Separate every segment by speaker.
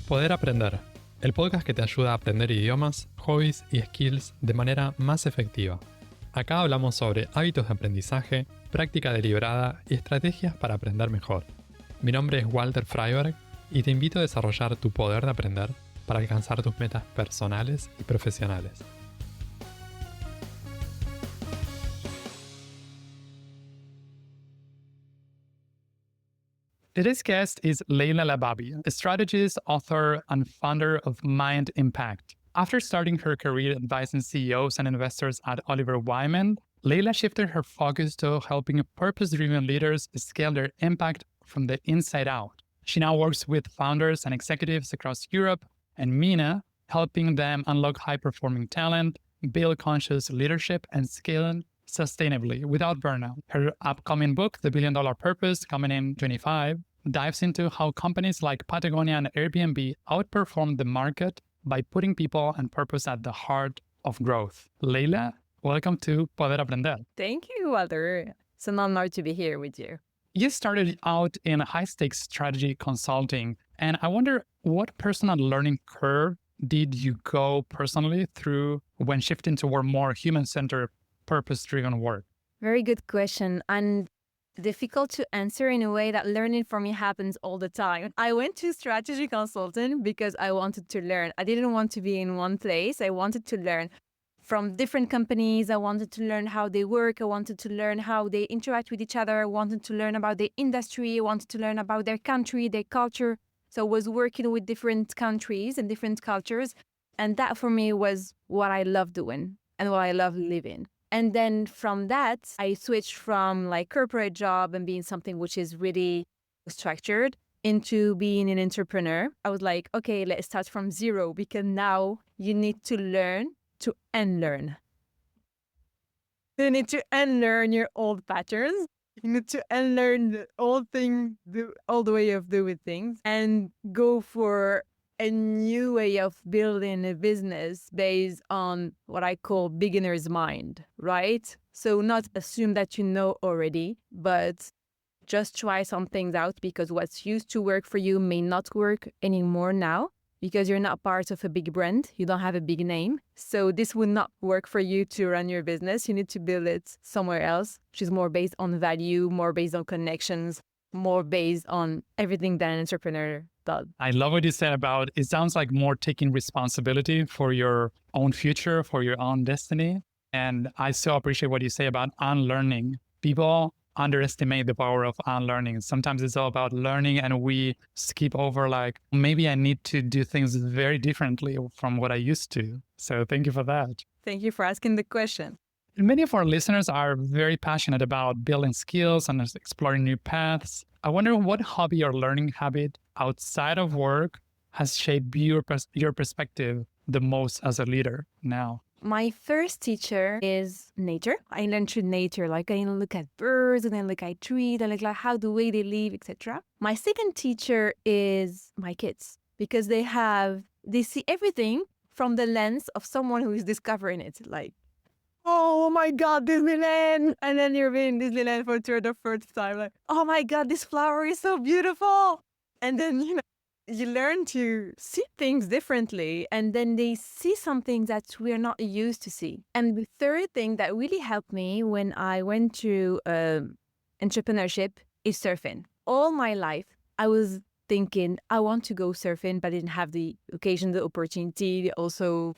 Speaker 1: Poder aprender, el podcast que te ayuda a aprender idiomas, hobbies y skills de manera más efectiva. Acá hablamos sobre hábitos de aprendizaje, práctica deliberada y estrategias para aprender mejor. Mi nombre es Walter Freiberg y te invito a desarrollar tu poder de aprender para alcanzar tus metas personales y profesionales. Today's guest is Leïla Lahbabi, a strategist, author, and founder of Mind Impact. After starting her career advising CEOs and investors at Oliver Wyman, Leïla shifted her focus to helping purpose-driven leaders scale their impact from the inside out. She now works with founders and executives across Europe and MENA, helping them unlock high-performing talent, build conscious leadership, and scale sustainably without burnout. Her upcoming book, The $1 Billion Purpose, coming in 2025, dives into how companies like Patagonia and Airbnb outperform the market by putting people and purpose at the heart of growth. Leïla, welcome to Poder Aprender.
Speaker 2: Thank you, Walter. It's an honor to be here with you.
Speaker 1: You started out in high-stakes strategy consulting, and I wonder what personal learning curve did you go personally through when shifting toward more human-centered, purpose-driven work?
Speaker 2: Very good question, and difficult to answer in a way that learning for me happens all the time. I went to strategy consulting because I wanted to learn. I didn't want to be in one place. I wanted to learn from different companies. I wanted to learn how they work. I wanted to learn how they interact with each other. I wanted to learn about the industry. I wanted to learn about their country, their culture. So I was working with different countries and different cultures. And that for me was what I love doing and what I love living. And then from that, I switched from like corporate job and being something which is really structured into being an entrepreneur. I was like, okay, let's start from zero because now you need to learn to unlearn. You need to unlearn your old patterns. You need to unlearn the old thing, the old way of doing things and go for a new way of building a business based on what I call beginner's mind, right? So not assume that you know already, but just try some things out because what's used to work for you may not work anymore now because you're not part of a big brand. You don't have a big name. So this would not work for you to run your business. You need to build it somewhere else, which is more based on value, more based on connections, more based on everything that an entrepreneur does.
Speaker 1: I love what you said about it sounds like more taking responsibility for your own future, for your own destiny. And I so appreciate what you say about unlearning. People underestimate the power of unlearning. Sometimes it's all about learning and we skip over like, maybe I need to do things very differently from what I used to. So thank you for that.
Speaker 2: Thank you for asking the question.
Speaker 1: Many of our listeners are very passionate about building skills and exploring new paths. I wonder what hobby or learning habit outside of work has shaped your perspective the most as a leader now?
Speaker 2: My first teacher is nature. I learned through nature, like I look at birds and I look at trees and like how the way they live, etc. My second teacher is my kids because they see everything from the lens of someone who is discovering it. Like, oh my God, Disneyland. And then you're in Disneyland for third or fourth time. Like, oh my God, this flower is so beautiful. And then, you learn to see things differently. And then they see something that we're not used to see. And the third thing that really helped me when I went to entrepreneurship is surfing. All my life, I was thinking, I want to go surfing, but I didn't have the occasion, the opportunity. Also,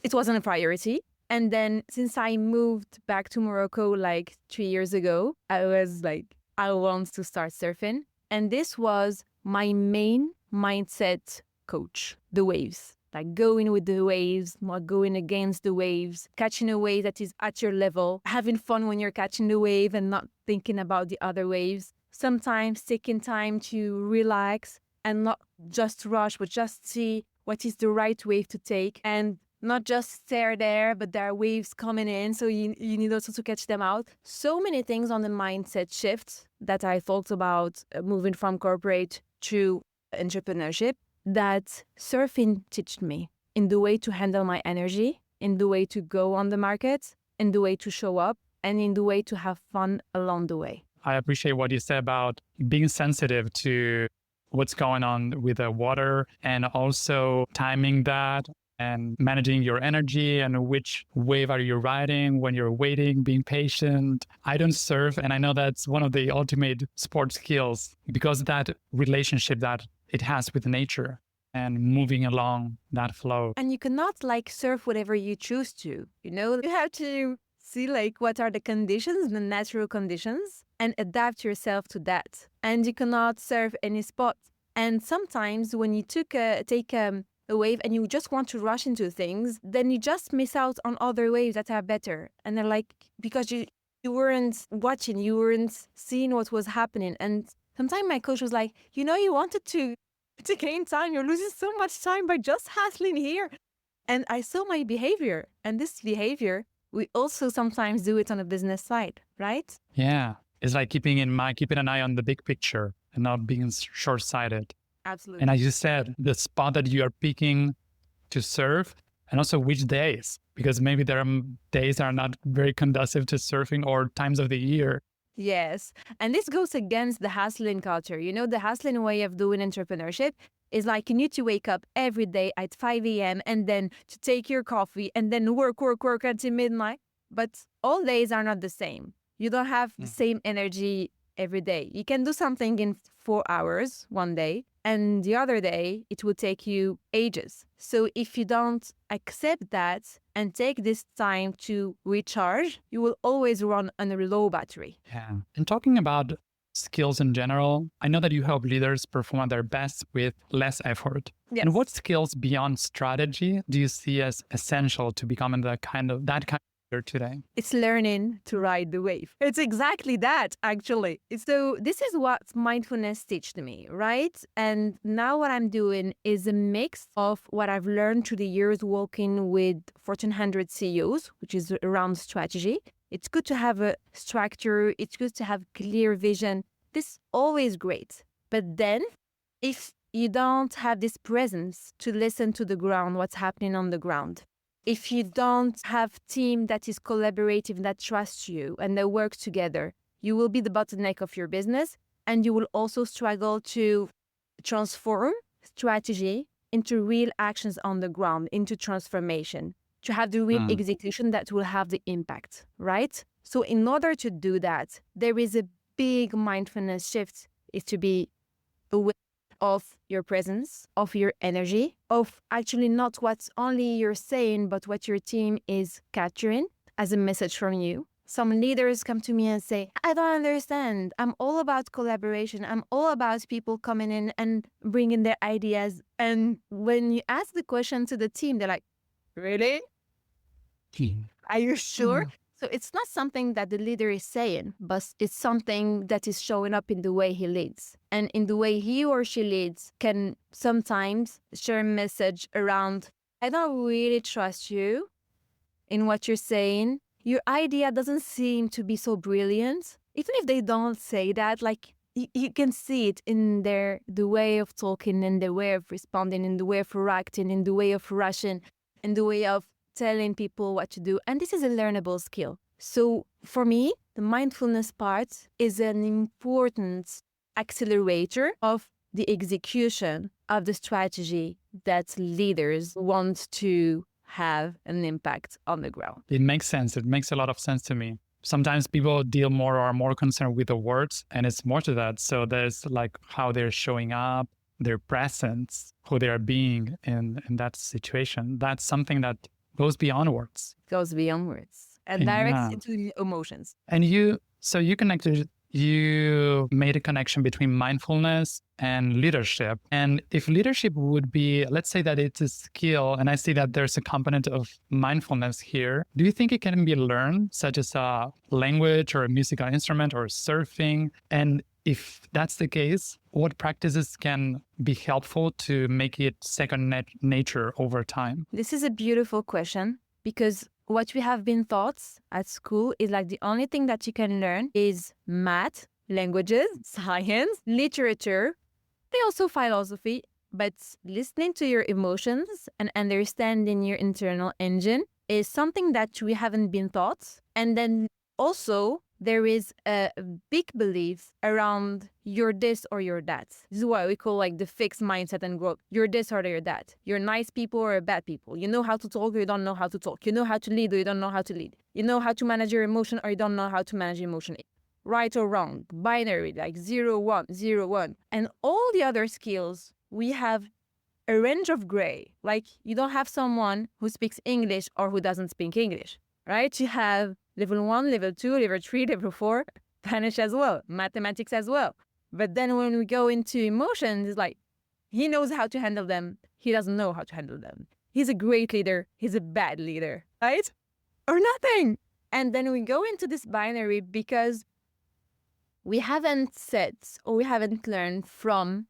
Speaker 2: it wasn't a priority. And then since I moved back to Morocco like 3 years ago, I was like, I want to start surfing. And this was my main mindset coach, the waves. Like going with the waves, not going against the waves, catching a wave that is at your level, having fun when you're catching the wave and not thinking about the other waves. Sometimes taking time to relax and not just rush, but just see what is the right wave to take and not just stare there, but there are waves coming in. So you need also to catch them out. So many things on the mindset shift that I thought about moving from corporate to entrepreneurship that surfing taught me in the way to handle my energy, in the way to go on the market, in the way to show up, and in the way to have fun along the way.
Speaker 1: I appreciate what you said about being sensitive to what's going on with the water and also timing that and managing your energy and which wave are you riding when you're waiting, being patient. I don't surf, and I know that's one of the ultimate sport skills because of that relationship that it has with nature and moving along that flow.
Speaker 2: And you cannot like surf whatever you choose to, you have to see like what are the conditions, the natural conditions, and adapt yourself to that. And you cannot surf any spot. And sometimes when you take a wave and you just want to rush into things, then you just miss out on other waves that are better. And they're like, because you weren't watching, you weren't seeing what was happening. And sometimes my coach was like, you wanted to gain time. You're losing so much time by just hustling here. And I saw my behavior. And this behavior, we also sometimes do it on a business side, right?
Speaker 1: Yeah. It's like keeping an eye on the big picture and not being short-sighted.
Speaker 2: Absolutely.
Speaker 1: And as you said, the spot that you are picking to surf and also which days, because maybe there are days that are not very conducive to surfing or times of the year.
Speaker 2: Yes. And this goes against the hustling culture. The hustling way of doing entrepreneurship is like you need to wake up every day at 5 a.m. and then to take your coffee and then work until midnight. But all days are not the same. You don't have the same energy every day. You can do something in 4 hours one day, and the other day it will take you ages. So if you don't accept that and take this time to recharge, you will always run on a low battery.
Speaker 1: Yeah. And talking about skills in general, I know that you help leaders perform at their best with less effort.
Speaker 2: Yes.
Speaker 1: And what skills beyond strategy do you see as essential to becoming that kind of leader today?
Speaker 2: It's learning to ride the wave. It's exactly that, actually. So this is what mindfulness taught me, right? And now what I'm doing is a mix of what I've learned through the years working with Fortune 100 CEOs, which is around strategy. It's good to have a structure. It's good to have clear vision. This is always great. But then if you don't have this presence to listen to the ground, what's happening on the ground, if you don't have a team that is collaborative, that trusts you and that works together, you will be the bottleneck of your business, and you will also struggle to transform strategy into real actions on the ground, into transformation, to have the real execution that will have the impact, right? So in order to do that, there is a big mindfulness shift, is to be aware of your presence, of your energy, of actually not what's only you're saying, but what your team is capturing as a message from you. Some leaders come to me and say, I don't understand. I'm all about collaboration. I'm all about people coming in and bringing their ideas. And when you ask the question to the team, they're like, really? Are you sure? So it's not something that the leader is saying, but it's something that is showing up in the way he leads. And in the way he or she leads can sometimes share a message around, I don't really trust you in what you're saying. Your idea doesn't seem to be so brilliant. Even if they don't say that, like you can see it in the way of talking, in the way of responding, in the way of reacting, in the way of rushing, in the way of telling people what to do. And this is a learnable skill. So for me, the mindfulness part is an important accelerator of the execution of the strategy that leaders want to have an impact on the ground.
Speaker 1: It makes sense. It makes a lot of sense to me. Sometimes people deal more or are more concerned with the words, and it's more to that. So there's like how they're showing up, their presence, who they are being in that situation. That's something that goes beyond words.
Speaker 2: Goes beyond words and directs into the emotions.
Speaker 1: And you made a connection between mindfulness and leadership. And if leadership would be, let's say that it's a skill, and I see that there's a component of mindfulness here, do you think it can be learned, such as a language or a musical instrument or surfing? And if that's the case, what practices can be helpful to make it second nature over time?
Speaker 2: This is a beautiful question, because what we have been taught at school is like the only thing that you can learn is math, languages, science, literature, they also philosophy, but listening to your emotions and understanding your internal engine is something that we haven't been taught. And then also there is a big belief around you're this or you're that. This is what we call like the fixed mindset and growth. You're this or you're that. You're nice people or bad people. You know how to talk or you don't know how to talk. You know how to lead or you don't know how to lead. You know how to manage your emotion or you don't know how to manage emotion. Right or wrong, binary, like 0, 1, 0, 1. And all the other skills, we have a range of gray. Like you don't have someone who speaks English or who doesn't speak English, right? You have level 1, level 2, level 3, level 4, Spanish as well, mathematics as well. But then when we go into emotions, it's like he knows how to handle them. He doesn't know how to handle them. He's a great leader. He's a bad leader, right? Or nothing. And then we go into this binary because we haven't said or we haven't learned from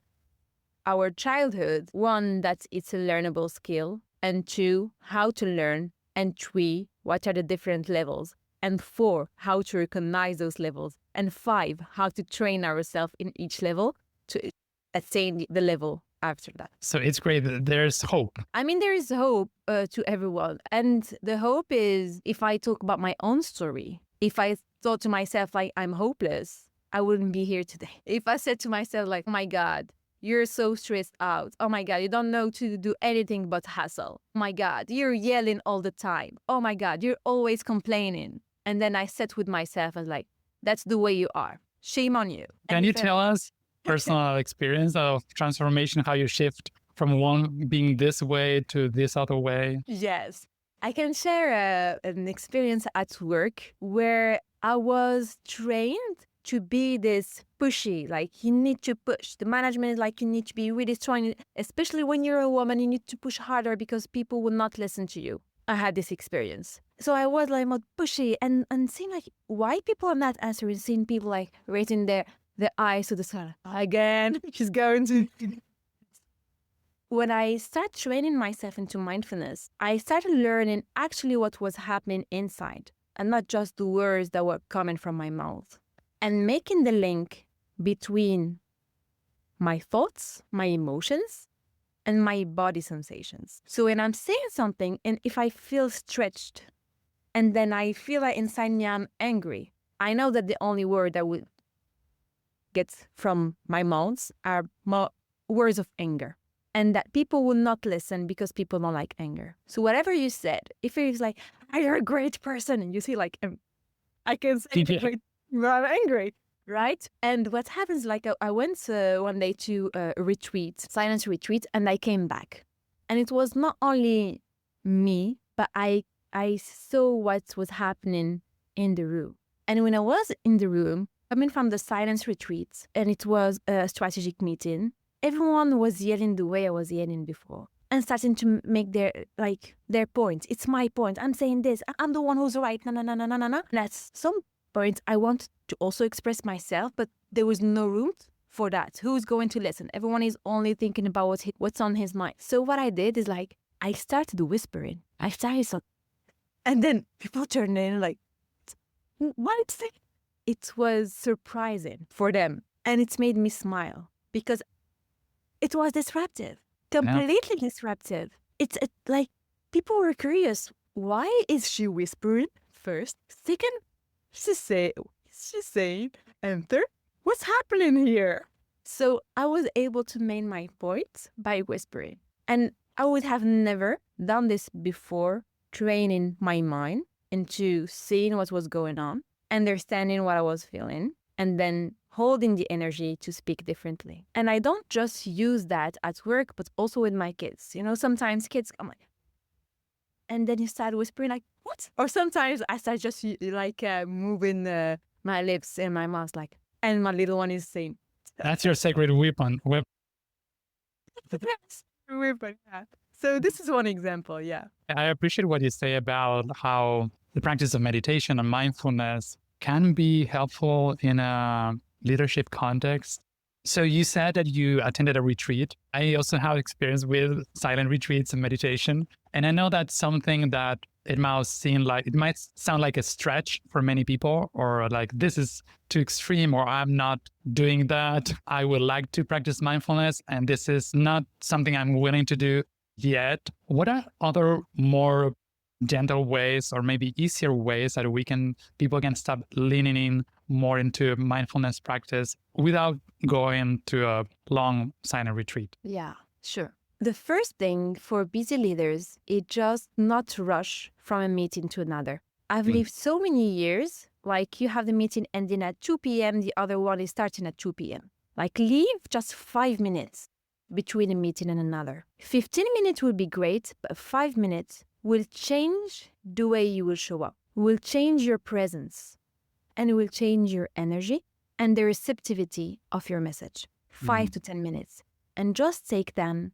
Speaker 2: our childhood, 1, that it's a learnable skill, and 2, how to learn, and 3, what are the different levels, and 4, how to recognize those levels, and 5, how to train ourselves in each level to attain the level after that.
Speaker 1: So it's great that there's hope.
Speaker 2: I mean, there is hope to everyone. And the hope is, if I talk about my own story, if I thought to myself, like, I'm hopeless, I wouldn't be here today. If I said to myself, like, oh my God, you're so stressed out. Oh my God, you don't know to do anything but hustle. Oh my God, you're yelling all the time. Oh my God, you're always complaining. And then I sat with myself and like, that's the way you are. Shame on you.
Speaker 1: Can you tell us personal experience of transformation, how you shift from one being this way to this other way?
Speaker 2: Yes. I can share an experience at work where I was trained to be this pushy, like you need to push. The management is like, you need to be really strong, especially when you're a woman, you need to push harder because people will not listen to you. I had this experience. So I was like more pushy and seeing like why people are not answering, seeing people like raising their eyes to the sky. Again, she's going to... When I started training myself into mindfulness, I started learning actually what was happening inside and not just the words that were coming from my mouth. And making the link between my thoughts, my emotions, and my body sensations. So when I'm saying something, and if I feel stretched, and then I feel like inside me I'm angry, I know that the only word that would get from my mouth are words of anger. And that people will not listen because people don't like anger. So whatever you said, if it's like, oh, you're a great person, and you see like, I can say great. I'm angry, right? And what happens, like I went one day to a retreat, silence retreat, and I came back. And it was not only me, but I saw what was happening in the room. And when I was in the room, coming from the silence retreat, and it was a strategic meeting, everyone was yelling the way I was yelling before and starting to make their points. It's my point. I'm saying this. I'm the one who's right. No. And at some point, I want to also express myself, but there was no room for that. Who's going to listen? Everyone is only thinking about what's on his mind. So what I did is like, I started whispering. And then people turned in like, what? It was surprising for them. And it made me smile because it was disruptive, completely disruptive. It's like people were curious. Why is she whispering first? Second, she's saying, and third, what's happening here? So I was able to make my point by whispering. And I would have never done this before, training my mind into seeing what was going on, understanding what I was feeling, and then holding the energy to speak differently. And I don't just use that at work, but also with my kids. You know, sometimes kids come like, and then you start whispering like, what? Or sometimes I start just like moving my lips and my mouth like, and my little one is saying.
Speaker 1: That's your sacred weapon.
Speaker 2: Weapon, yeah. So this is one example, yeah.
Speaker 1: I appreciate what you say about how the practice of meditation and mindfulness can be helpful in a leadership context. So you said that you attended a retreat. I also have experience with silent retreats and meditation. And I know that's something that it might sound like a stretch for many people, or like this is too extreme, or I'm not doing that. I would like to practice mindfulness, and this is not something I'm willing to do yet. What are other more gentle ways or maybe easier ways that people can start leaning in more into mindfulness practice without going to a long silent retreat?
Speaker 2: Yeah, sure. The first thing for busy leaders is just not to rush from a meeting to another. I've lived so many years, like you have the meeting ending at 2 p.m., the other one is starting at 2 p.m. Like leave just 5 minutes between a meeting and another. 15 minutes will be great, but 5 minutes will change the way you will show up, will change your presence, and it will change your energy and the receptivity of your message. 5 to 10 minutes. And just take them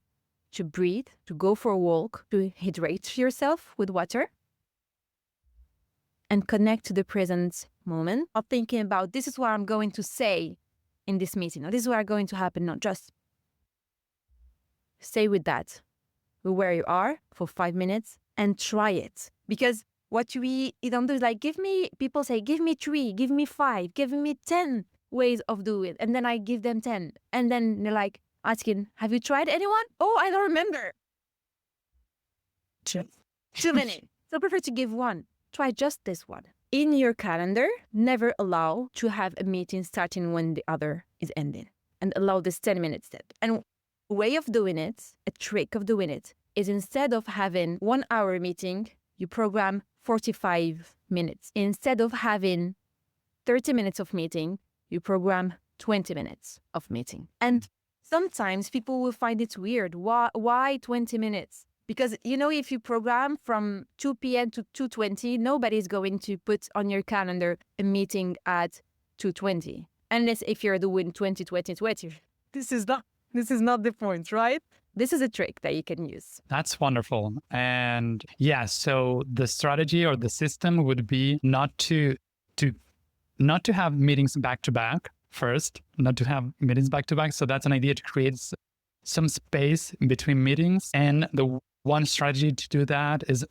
Speaker 2: to breathe, to go for a walk, to hydrate yourself with water, and connect to the present moment, not thinking about this is what I'm going to say in this meeting, or this is what is going to happen. Not just stay with that, with where you are for 5 minutes and try it. Because what we don't do is like, people say, give me 3, give me 5, give me 10 ways of doing it. And then I give them 10. And then they're like, asking, have you tried anyone? Oh, I don't remember. 2 minutes. So I prefer to give one. Try just this one. In your calendar, never allow to have a meeting starting when the other is ending. And allow this 10 minute step. And a way of doing it, a trick of doing it, is instead of having 1 hour meeting, you program 45 minutes. Instead of having 30 minutes of meeting, you program 20 minutes of meeting. And sometimes people will find it weird. Why 20 minutes? Because, if you program from 2 p.m. to 2:20, nobody's going to put on your calendar a meeting at 2:20. Unless if you're doing 20, 20, 20. This is not the point, right? This is a trick that you can use.
Speaker 1: That's wonderful. And yeah, so the strategy or the system would be not to have meetings back to back first, not to have meetings back to back. So that's an idea to create some space in between meetings. And the one strategy to do that is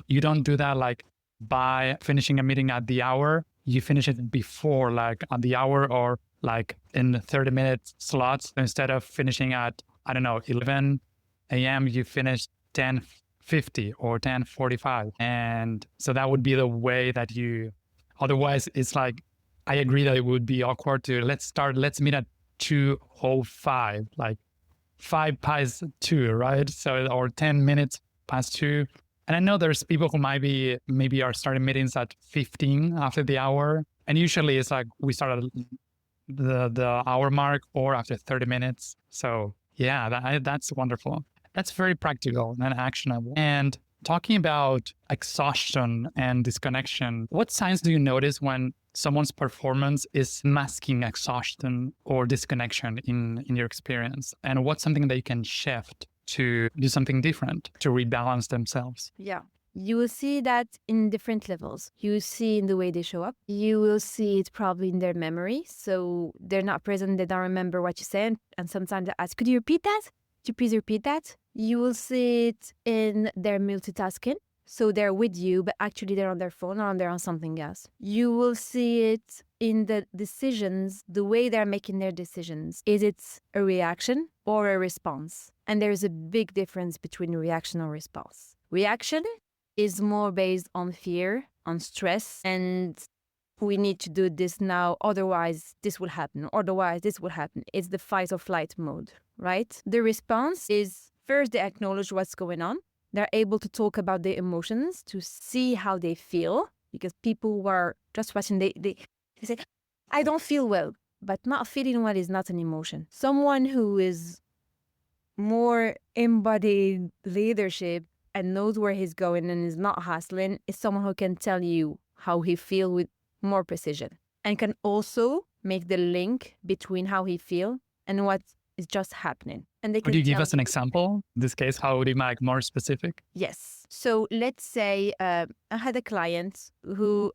Speaker 1: you don't do that like by finishing a meeting at the hour. You finish it before, like at the hour or like in 30-minute slots. Instead of finishing at, 11 a.m., you finish 10:50 or 10:45. And so that would be the way that otherwise it's like, I agree that it would be awkward to let's meet at 2:05, like 5 past 2, right? So, or 10 minutes past 2. And I know there's people who maybe are starting meetings at 15 after the hour. And usually it's like we start at the hour mark or after 30 minutes. So yeah, that's wonderful. That's very practical and actionable. And talking about exhaustion and disconnection, what signs do you notice when someone's performance is masking exhaustion or disconnection in your experience? And what's something that you can shift to do something different to rebalance themselves?
Speaker 2: Yeah. You will see that in different levels. You will see in the way they show up. You will see it probably in their memory. So they're not present, they don't remember what you said. And sometimes they ask, could you repeat that? Could you please repeat that? You will see it in their multitasking. So they're with you, but actually they're on their phone or they're on something else. You will see it in the decisions, the way they're making their decisions. Is it a reaction or a response? And there's a big difference between reaction or response. Reaction is more based on fear, on stress, and we need to do this now, otherwise this will happen, otherwise this will happen. It's the fight or flight mode, right? The response is first they acknowledge what's going on. They're able to talk about their emotions, to see how they feel, because people who are just watching, they say, I don't feel well, but not feeling well is not an emotion. Someone who is more embodied leadership and knows where he's going and is not hustling is someone who can tell you how he feels with more precision and can also make the link between how he feels and what is just happening. And they can
Speaker 1: Could you give us an example? In this case, how would you make more specific?
Speaker 2: Yes. So let's say I had a client who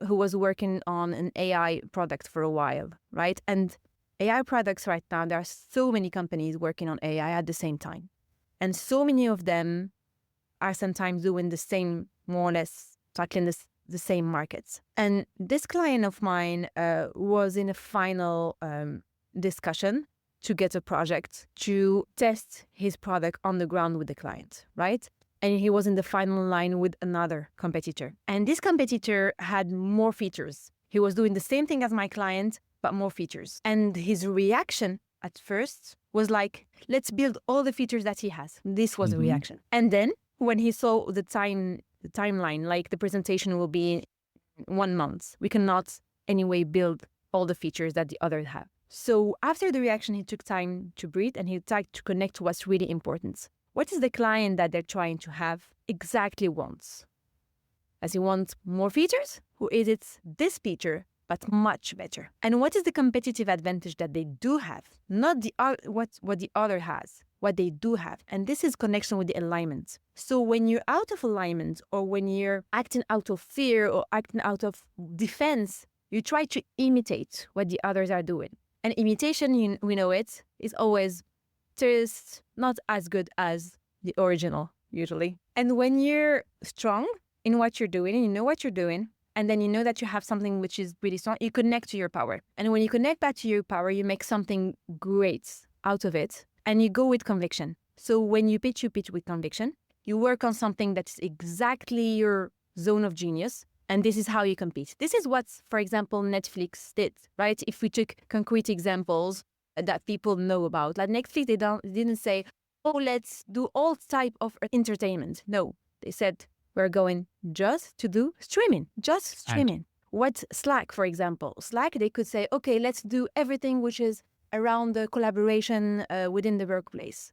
Speaker 2: was working on an AI product for a while, right? And AI products right now, there are so many companies working on AI at the same time. And so many of them are sometimes doing the same, more or less, tackling the same markets. And this client of mine was in a final discussion to get a project to test his product on the ground with the client, right? and he was in the final line with another competitor. And this competitor had more features. He was doing the same thing as my client, but more features. And his reaction at first was like, let's build all the features that he has. This was the reaction. And then when he saw the timeline, like the presentation will be in 1 month, we cannot anyway build all the features that the others have. So after the reaction, he took time to breathe and he tried to connect to what's really important. What is the client that they're trying to have exactly wants? Does he want more features? Or is it this feature, but much better? And what is the competitive advantage that they do have? Not what the other has, what they do have. And this is connection with the alignment. So when you're out of alignment or when you're acting out of fear or acting out of defense, you try to imitate what the others are doing. And imitation, we know it, is always just not as good as the original, usually. And when you're strong in what you're doing, and you know what you're doing, and then you know that you have something which is really strong, you connect to your power. And when you connect back to your power, you make something great out of it, and you go with conviction. So when you pitch with conviction. You work on something that's exactly your zone of genius, and this is how you compete. This is what, for example, Netflix did, right? If we took concrete examples that people know about, like Netflix, they didn't say, oh, let's do all type of entertainment. No, they said, we're going just to do streaming, just streaming. What Slack, for example, Slack, they could say, okay, let's do everything which is around the collaboration within the workplace.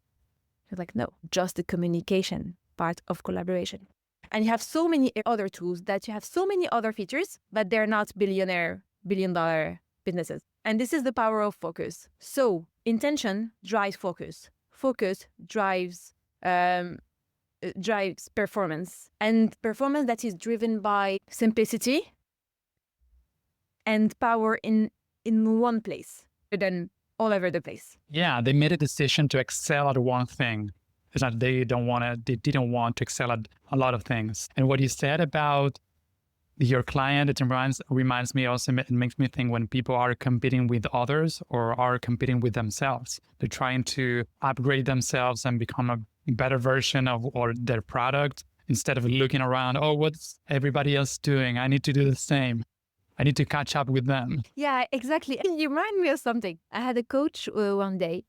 Speaker 2: They're like, no, just the communication part of collaboration. And you have so many other tools that you have so many other features, but they're not billion-dollar businesses. And this is the power of focus. So intention drives focus. Focus drives performance. And performance that is driven by simplicity and power in one place rather than all over the place.
Speaker 1: Yeah, they made a decision to excel at one thing. It's not they didn't want to excel at a lot of things. And what you said about your client, it reminds me also, it makes me think when people are competing with others or are competing with themselves, they're trying to upgrade themselves and become a better version of their product instead of looking around, oh, what's everybody else doing? I need to do the same. I need to catch up with them.
Speaker 2: Yeah, exactly. You remind me of something. I had a coach one day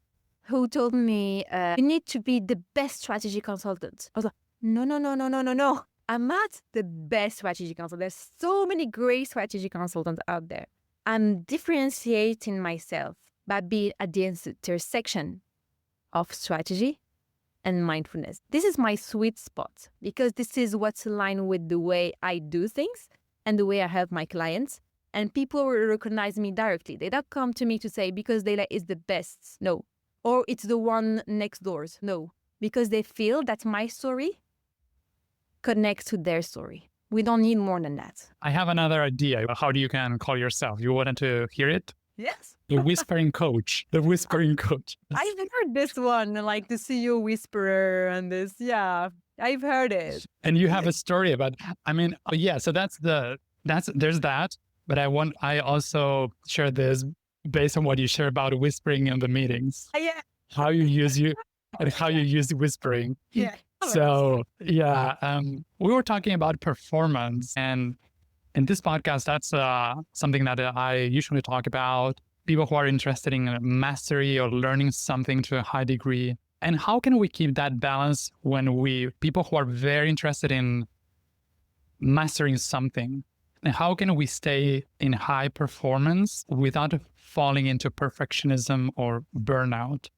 Speaker 2: who told me, you need to be the best strategy consultant. I was like, no. I'm not the best strategy consultant. There's so many great strategy consultants out there. I'm differentiating myself by being at the intersection of strategy and mindfulness. This is my sweet spot because this is what's aligned with the way I do things and the way I help my clients. And people will recognize me directly. They don't come to me to say, because Leïla is the best. No. Or it's the one next doors. No. Because they feel that my story connects to their story. We don't need more than that.
Speaker 1: I have another idea. How do you can call yourself? You wanted to hear it?
Speaker 2: Yes.
Speaker 1: The whispering coach. The whispering coach.
Speaker 2: I've heard this one, like the CEO whisperer and this. Yeah, I've heard it.
Speaker 1: And you have a story about, so there's that. But I also share this based on what you share about whispering in the meetings.
Speaker 2: Yeah.
Speaker 1: How you use whispering.
Speaker 2: Yeah.
Speaker 1: So yeah, we were talking about performance, and in this podcast, that's something that I usually talk about. People who are interested in mastery or learning something to a high degree. And how can we keep that balance when people who are very interested in mastering something, and how can we stay in high performance without falling into perfectionism or burnout?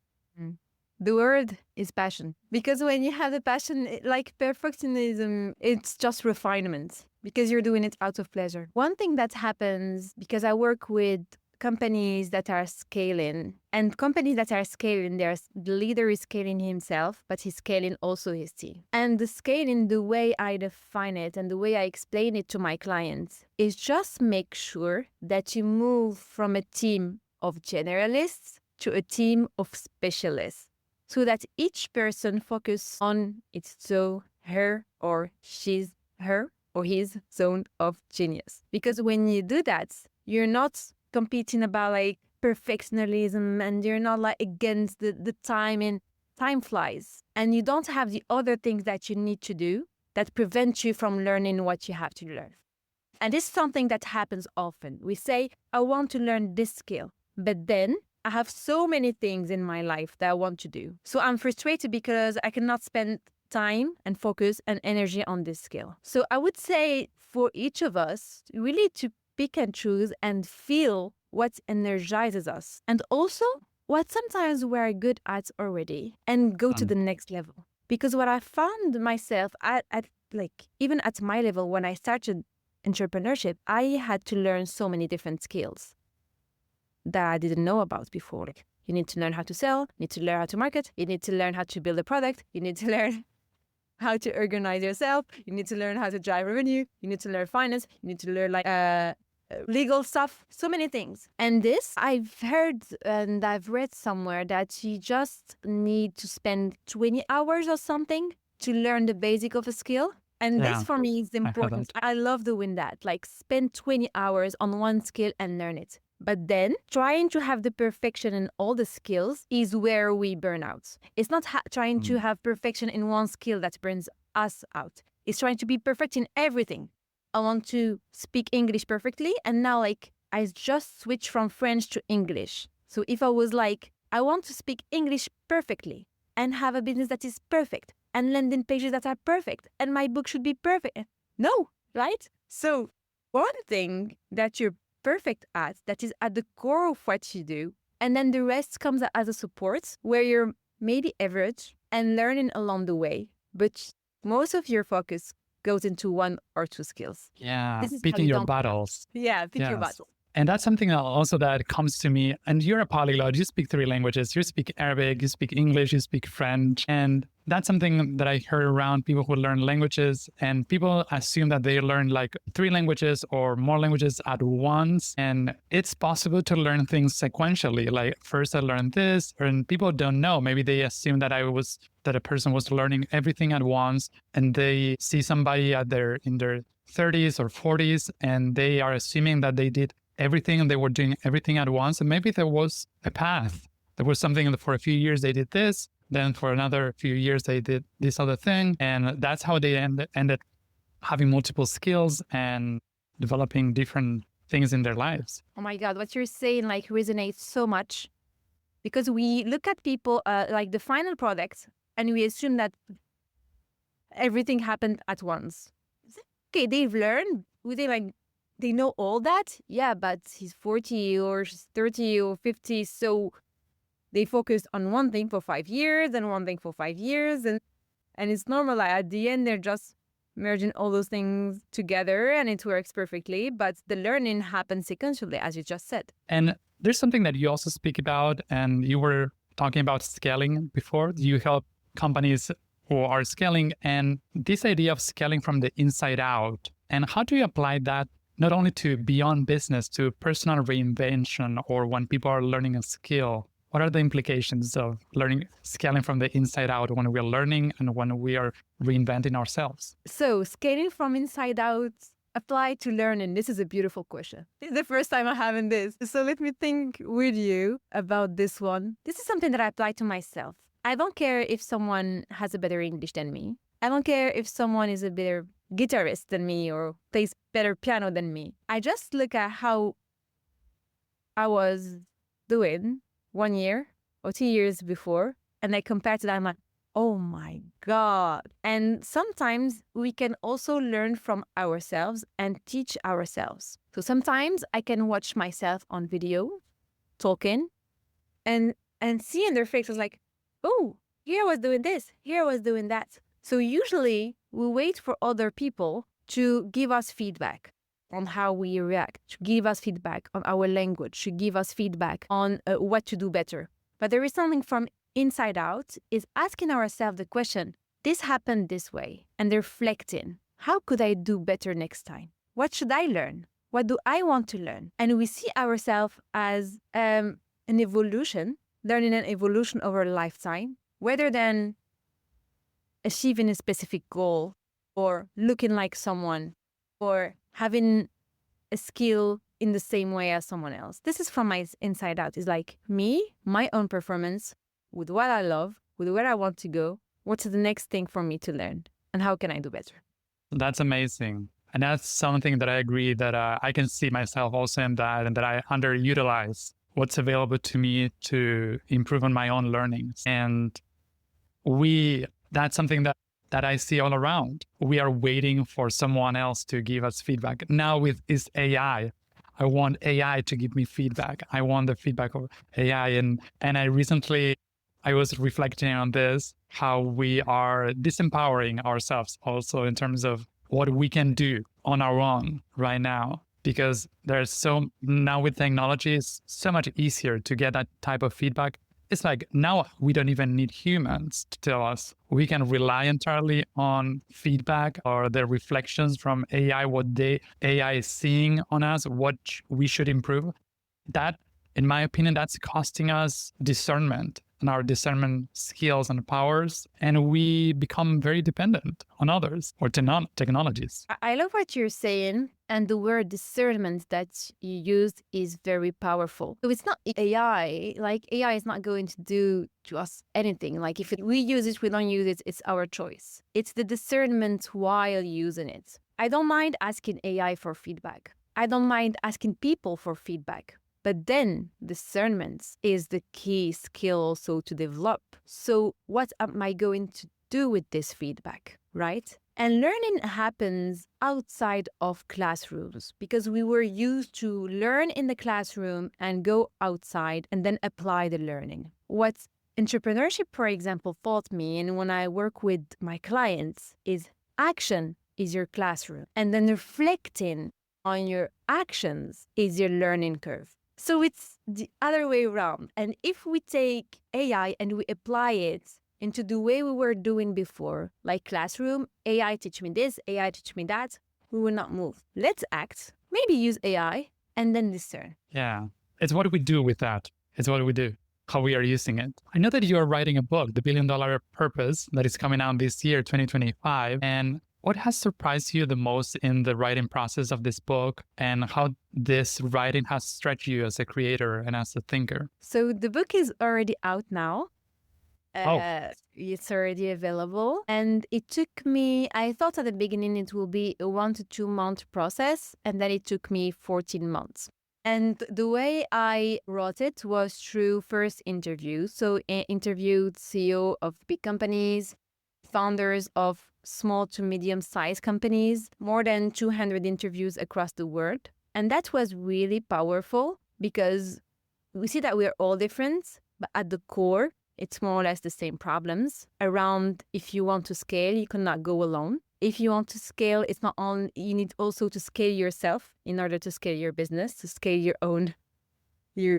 Speaker 2: The word is passion. Because when you have the passion, like perfectionism, it's just refinement because you're doing it out of pleasure. One thing that happens, because I work with companies that are scaling, and companies that are scaling, the leader is scaling himself, but he's scaling also his team. And the scaling, the way I define it and the way I explain it to my clients is just make sure that you move from a team of generalists to a team of specialists, so that each person focus on its her or his zone of genius. Because when you do that, you're not competing about like perfectionism, and you're not like against the time. And time flies and you don't have the other things that you need to do that prevent you from learning what you have to learn. And this is something that happens often. We say, I want to learn this skill, but then I have so many things in my life that I want to do. So I'm frustrated because I cannot spend time and focus and energy on this skill. So I would say for each of us, really to pick and choose and feel what energizes us. And also what sometimes we're good at already and go to the next level. Because what I found myself at like even at my level when I started entrepreneurship, I had to learn so many different skills that I didn't know about before. Like, you need to learn how to sell, you need to learn how to market, you need to learn how to build a product, you need to learn how to organize yourself, you need to learn how to drive revenue, you need to learn finance, you need to learn legal stuff, so many things. And this, I've heard and I've read somewhere that you just need to spend 20 hours or something to learn the basic of a skill. And this for me is important. I love doing that, like spend 20 hours on one skill and learn it. But then trying to have the perfection in all the skills is where we burn out. It's not trying to have perfection in one skill that burns us out. It's trying to be perfect in everything. I want to speak English perfectly. And now like I just switched from French to English. So if I was like, I want to speak English perfectly and have a business that is perfect and landing pages that are perfect and my book should be perfect. No, right? So one thing that you're perfect at, that is at the core of what you do, and then the rest comes as a support where you're maybe average and learning along the way, but most of your focus goes into one or two skills.
Speaker 1: Yeah,
Speaker 2: This is
Speaker 1: picking your battles.
Speaker 2: Yeah, pick your battles.
Speaker 1: And that's something also that comes to me. And you're a polyglot. You speak 3 languages. You speak Arabic, you speak English, you speak French. And that's something that I heard around people who learn languages. And people assume that they learn like 3 languages or more languages at once. And it's possible to learn things sequentially. Like first I learned this, and people don't know. Maybe they assume that a person was learning everything at once. And they see somebody in their 30s or 40s, and they are assuming that they did everything and they were doing everything at once. And maybe there was a path. There was something that for a few years they did this, then for another few years they did this other thing. And that's how they ended having multiple skills and developing different things in their lives.
Speaker 2: Oh my God, what you're saying like resonates so much because we look at people like the final product and we assume that everything happened at once. Okay, they've learned. They know all that? Yeah, but he's 40 or 30 or 50. So they focused on one thing for 5 years and one thing for 5 years. And it's normal. Like, at the end, they're just merging all those things together and it works perfectly. But the learning happens sequentially, as you just said.
Speaker 1: And there's something that you also speak about, and you were talking about scaling before. You help companies who are scaling, and this idea of scaling from the inside out. And how do you apply that not only to beyond business, to personal reinvention, or when people are learning a skill? What are the implications of scaling from the inside out when we're learning and when we are reinventing ourselves?
Speaker 2: So scaling from inside out apply to learning. This is a beautiful question. This is the first time I'm having this. So let me think with you about this one. This is something that I apply to myself. I don't care if someone has a better English than me. I don't care if someone is a better guitarist than me or plays better piano than me. I just look at how I was doing 1 year or 2 years before, and I compare to that. I'm like, oh my God. And sometimes we can also learn from ourselves and teach ourselves. So sometimes I can watch myself on video talking and see in their faces like, oh, here I was doing this, here I was doing that. So usually we wait for other people to give us feedback on how we react, to give us feedback on our language, to give us feedback on what to do better. But there is something from inside out, is asking ourselves the question, this happened this way, and reflecting, how could I do better next time? What should I learn? What do I want to learn? And we see ourselves as an evolution, learning an evolution over a lifetime, rather than achieving a specific goal or looking like someone or having a skill in the same way as someone else. This is from my inside out. It's like me, my own performance with what I love, with where I want to go. What's the next thing for me to learn? And how can I do better?
Speaker 1: That's amazing. And that's something that I agree that I can see myself also in that, and that I underutilize what's available to me to improve on my own learnings. And that's something that I see all around. We are waiting for someone else to give us feedback. Now with is AI, I want AI to give me feedback. I want the feedback of AI. And I was reflecting on this, how we are disempowering ourselves also in terms of what we can do on our own right now. Because now with technology, it's so much easier to get that type of feedback. It's like now we don't even need humans to tell us. We can rely entirely on feedback or the reflections from AI, AI is seeing on us, what we should improve. That, in my opinion, that's costing us discernment and our discernment skills and powers. And we become very dependent on others or technologies.
Speaker 2: I love what you're saying. And the word discernment that you used is very powerful. So it's not AI. Like AI is not going to do to us anything. Like if we use it, we don't use it, it's our choice. It's the discernment while using it. I don't mind asking AI for feedback. I don't mind asking people for feedback. But then discernment is the key skill also to develop. So what am I going to do with this feedback, right? And learning happens outside of classrooms because we were used to learn in the classroom and go outside and then apply the learning. What entrepreneurship, for example, taught me, and when I work with my clients, is action is your classroom. And then reflecting on your actions is your learning curve. So it's the other way around. And if we take AI and we apply it into the way we were doing before, like classroom, AI teach me this, AI teach me that, we will not move. Let's act, maybe use AI, and then discern.
Speaker 1: Yeah, it's what we do with that. It's what we do, how we are using it. I know that you are writing a book, The $1 Billion Purpose, that is coming out this year, 2025. And what has surprised you the most in the writing process of this book, and how this writing has stretched you as a creator and as a thinker?
Speaker 2: So the book is already out now. It's already available. And it took me, I thought at the beginning it will be a 1 to 2 month process, and then it took me 14 months. And the way I wrote it was through first interviews. So I interviewed CEO of big companies, founders of small to medium-sized companies, more than 200 interviews across the world. And that was really powerful because we see that we're all different, but at the core, it's more or less the same problems around if you want to scale, you cannot go alone. If you want to scale, it's not only, you need also to scale yourself in order to scale your business, to scale your own.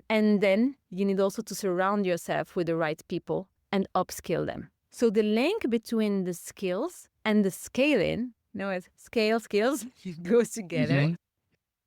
Speaker 2: And then you need also to surround yourself with the right people and upskill them. So the link between the skills and the scaling, as scale skills goes together,
Speaker 1: Mm-hmm.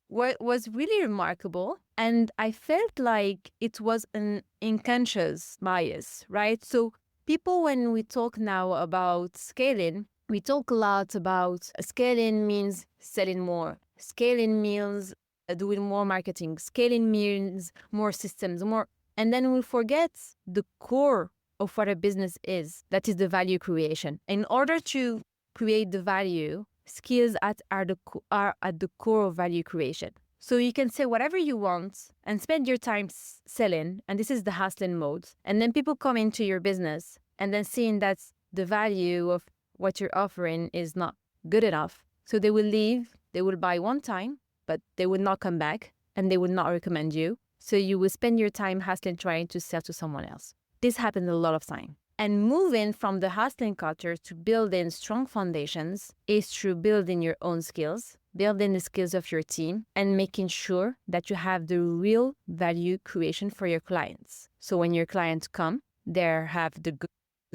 Speaker 2: what was really remarkable. And I felt like it was an unconscious bias, right? So people, when we talk now about scaling, we talk a lot about scaling means selling more. Scaling means doing more marketing. Scaling means more systems, more. And then we forget the core of what a business is. That is the value creation. In order to create the value, skills are at the core of value creation. So you can say whatever you want and spend your time selling, and this is the hustling mode. And then people come into your business and then seeing that the value of what you're offering is not good enough. So they will leave, they will buy one time, but they will not come back and they will not recommend you. So you will spend your time hustling trying to sell to someone else. This happens a lot of time. And moving from the hustling culture to building strong foundations is through building your own skills, building the skills of your team, and making sure that you have the real value creation for your clients. So when your clients come, they have the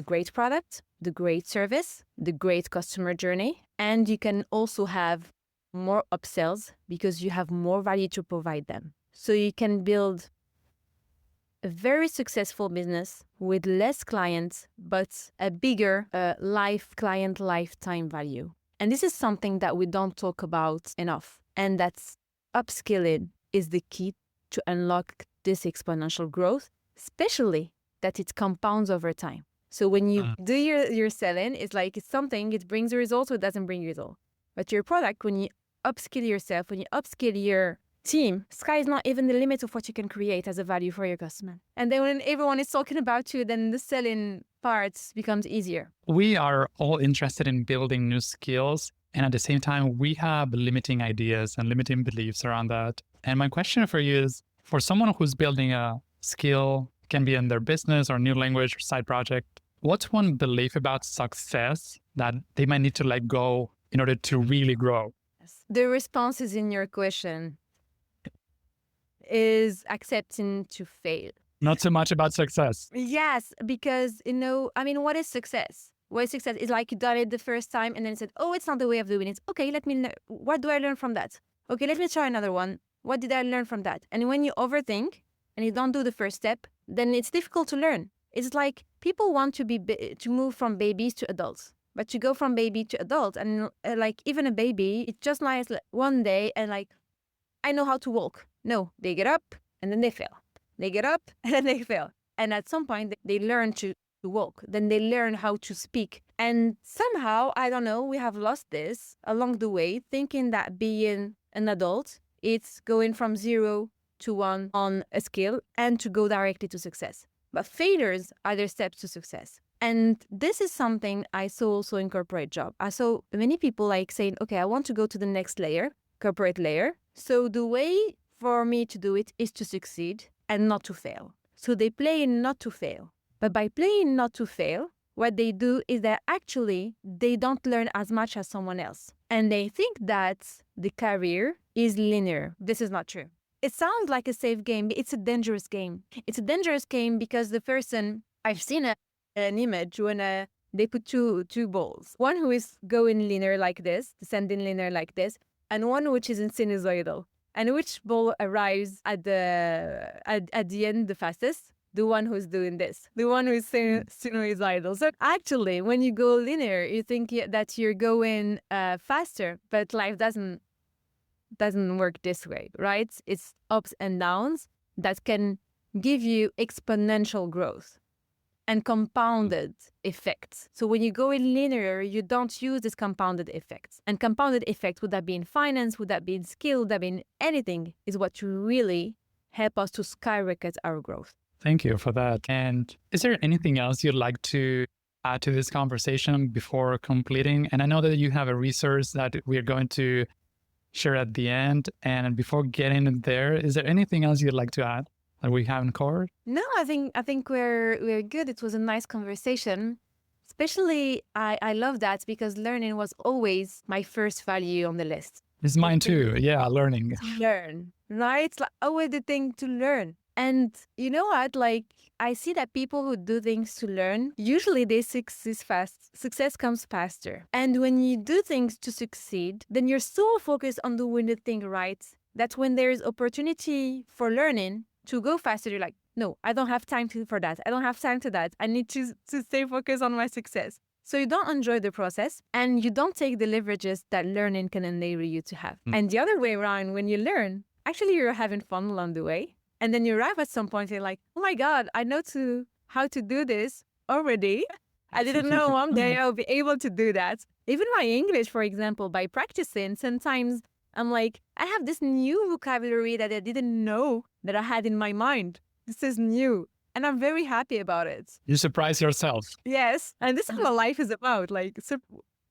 Speaker 2: great product, the great service, the great customer journey, and you can also have more upsells because you have more value to provide them. So you can build a very successful business with less clients, but a bigger client lifetime value. And this is something that we don't talk about enough. And that's upskilling is the key to unlock this exponential growth, especially that it compounds over time. So when you do your selling, it's like it's something, it brings a result or it doesn't bring result. But your product, when you upskill yourself, when you upskill your team, sky is not even the limit of what you can create as a value for your customer. And then when everyone is talking about you, then the selling parts becomes easier.
Speaker 1: We are all interested in building new skills. And at the same time, we have limiting ideas and limiting beliefs around that. And my question for you is, for someone who's building a skill, can be in their business or new language or side project, what's one belief about success that they might need to let go in order to really grow?
Speaker 2: The response is in your question is accepting to fail.
Speaker 1: Not so much about success.
Speaker 2: Yes, because, what is success? What is success? It's like you done it the first time and then said, oh, it's not the way of doing it. Okay, what do I learn from that? Okay, let me try another one. What did I learn from that? And when you overthink and you don't do the first step, then it's difficult to learn. It's like people want to move from babies to adults. But to go from baby to adult, and like even a baby, it's just like one day and like, I know how to walk. No, they get up and then they fail. They get up and then they fail. And at some point, they learn to walk. Then they learn how to speak. And somehow, I don't know, we have lost this along the way, thinking that being an adult, it's going from 0 to 1 on a skill and to go directly to success. But failures are their steps to success. And this is something I saw also in corporate job. I saw many people like saying, okay, I want to go to the next layer, corporate layer. So the way for me to do it is to succeed and not to fail. So they play not to fail. But by playing not to fail, what they do is that actually they don't learn as much as someone else. And they think that the career is linear. This is not true. It sounds like a safe game, but it's a dangerous game. It's a dangerous game because the person, I've seen an image when they put two balls. One who is going linear like this, descending linear like this, and one which is in sinusoidal. And which ball arrives at the end the fastest? The one who's doing this, the one who's sinusoidal. So actually, when you go linear, you think that you're going faster, but life doesn't work this way, right? It's ups and downs that can give you exponential growth and compounded effects. So when you go in linear, you don't use this compounded effects. And compounded effect, would that be in finance, would that be in skill, would that be in anything, is what really help us to skyrocket our growth.
Speaker 1: Thank you for that. And is there anything else you'd like to add to this conversation before completing? And I know that you have a resource that we're going to share at the end. And before getting there, is there anything else you'd like to add that we haven't covered?
Speaker 2: No, I think we're good. It was a nice conversation. Especially, I love that because learning was always my first value on the list.
Speaker 1: It's mine too. Yeah, learning.
Speaker 2: Learn, right? It's like always the thing to learn. And you know what? Like, I see that people who do things to learn, usually they succeed fast. Success comes faster. And when you do things to succeed, then you're so focused on doing the thing right that when there's opportunity for learning to go faster, you're like, no, I don't have time for that. I don't have time to that. I need to stay focused on my success. So you don't enjoy the process and you don't take the leverages that learning can enable you to have. And the other way around, when you learn, actually you're having fun along the way. And then you arrive at some point, you're like, oh my God, I know how to do this already. I didn't know one day I'll be able to do that. Even my English, for example, by practicing, sometimes I'm like, I have this new vocabulary that I didn't know that I had in my mind. This is new. And I'm very happy about it.
Speaker 1: You surprise yourself.
Speaker 2: Yes. And this is what life is about. Like,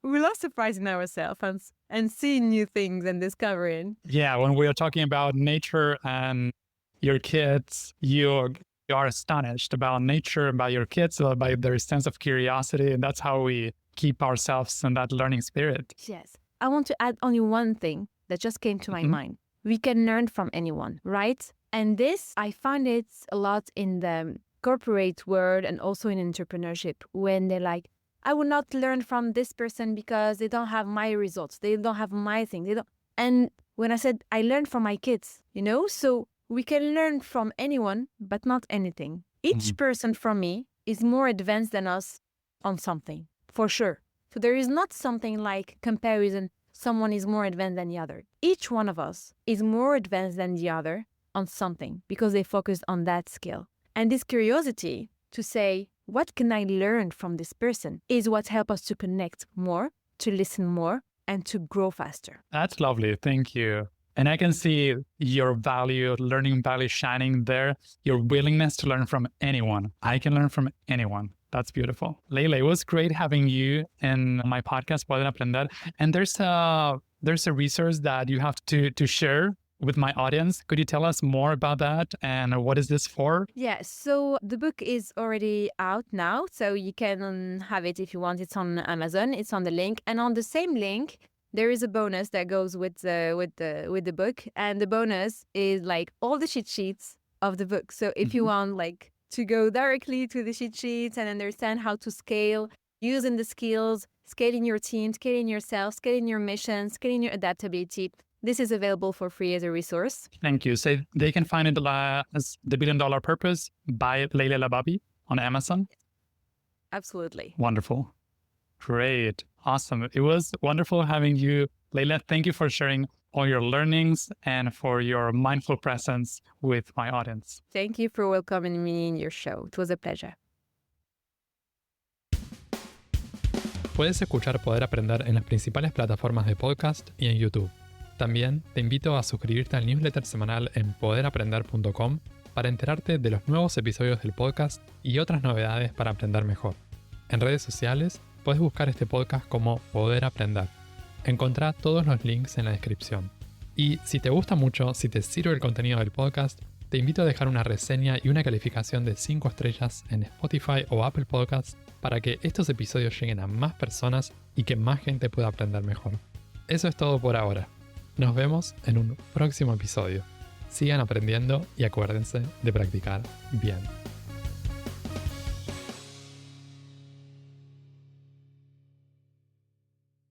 Speaker 2: we love surprising ourselves and seeing new things and discovering.
Speaker 1: Yeah, when we are talking about nature and your kids, you are astonished about nature, about your kids, about their sense of curiosity. And that's how we keep ourselves in that learning spirit.
Speaker 2: Yes. I want to add only one thing that just came to my mind. We can learn from anyone, right? And this, I find it a lot in the corporate world and also in entrepreneurship when they're like, I will not learn from this person because they don't have my results. They don't have my thing. And when I said, I learned from my kids, so we can learn from anyone, but not anything. Each person from me is more advanced than us on something, for sure. So there is not something like comparison, someone is more advanced than the other. Each one of us is more advanced than the other on something because they focused on that skill. And this curiosity to say, what can I learn from this person is what helps us to connect more, to listen more, and to grow faster.
Speaker 1: That's lovely. Thank you. And I can see your value, learning value shining there, your willingness to learn from anyone. I can learn from anyone. That's beautiful. Leïla, it was great having you in my podcast, Poder Aprender. And there's a resource that you have to share with my audience. Could you tell us more about that and what is this for?
Speaker 2: Yeah, so the book is already out now, so you can have it if you want. It's on Amazon. It's on the link, and on the same link, there is a bonus that goes with the book, and the bonus is like all the cheat sheets of the book. So if you want like to go directly to the cheat sheets and understand how to scale, using the skills, scaling your team, scaling yourself, scaling your mission, scaling your adaptability, this is available for free as a resource.
Speaker 1: Thank you. So they can find it as The $1 Billion Purpose by Leïla Lahbabi on Amazon?
Speaker 2: Absolutely.
Speaker 1: Wonderful. Great. Awesome. It was wonderful having you, Leïla. Thank you for sharing all your learnings and for your mindful presence with my audience.
Speaker 2: Thank you for welcoming me in your show. It was a pleasure.
Speaker 3: Puedes escuchar Poder Aprender en las principales plataformas de podcast y en YouTube. También te invito a suscribirte al newsletter semanal en poderaprender.com para enterarte de los nuevos episodios del podcast y otras novedades para aprender mejor. En redes sociales puedes buscar este podcast como Poder Aprender. Encontrá todos los links en la descripción. Y si te gusta mucho, si te sirve el contenido del podcast, te invito a dejar una reseña y una calificación de 5 estrellas en Spotify o Apple Podcasts para que estos episodios lleguen a más personas y que más gente pueda aprender mejor. Eso es todo por ahora. Nos vemos en un próximo episodio. Sigan aprendiendo y acuérdense de practicar bien.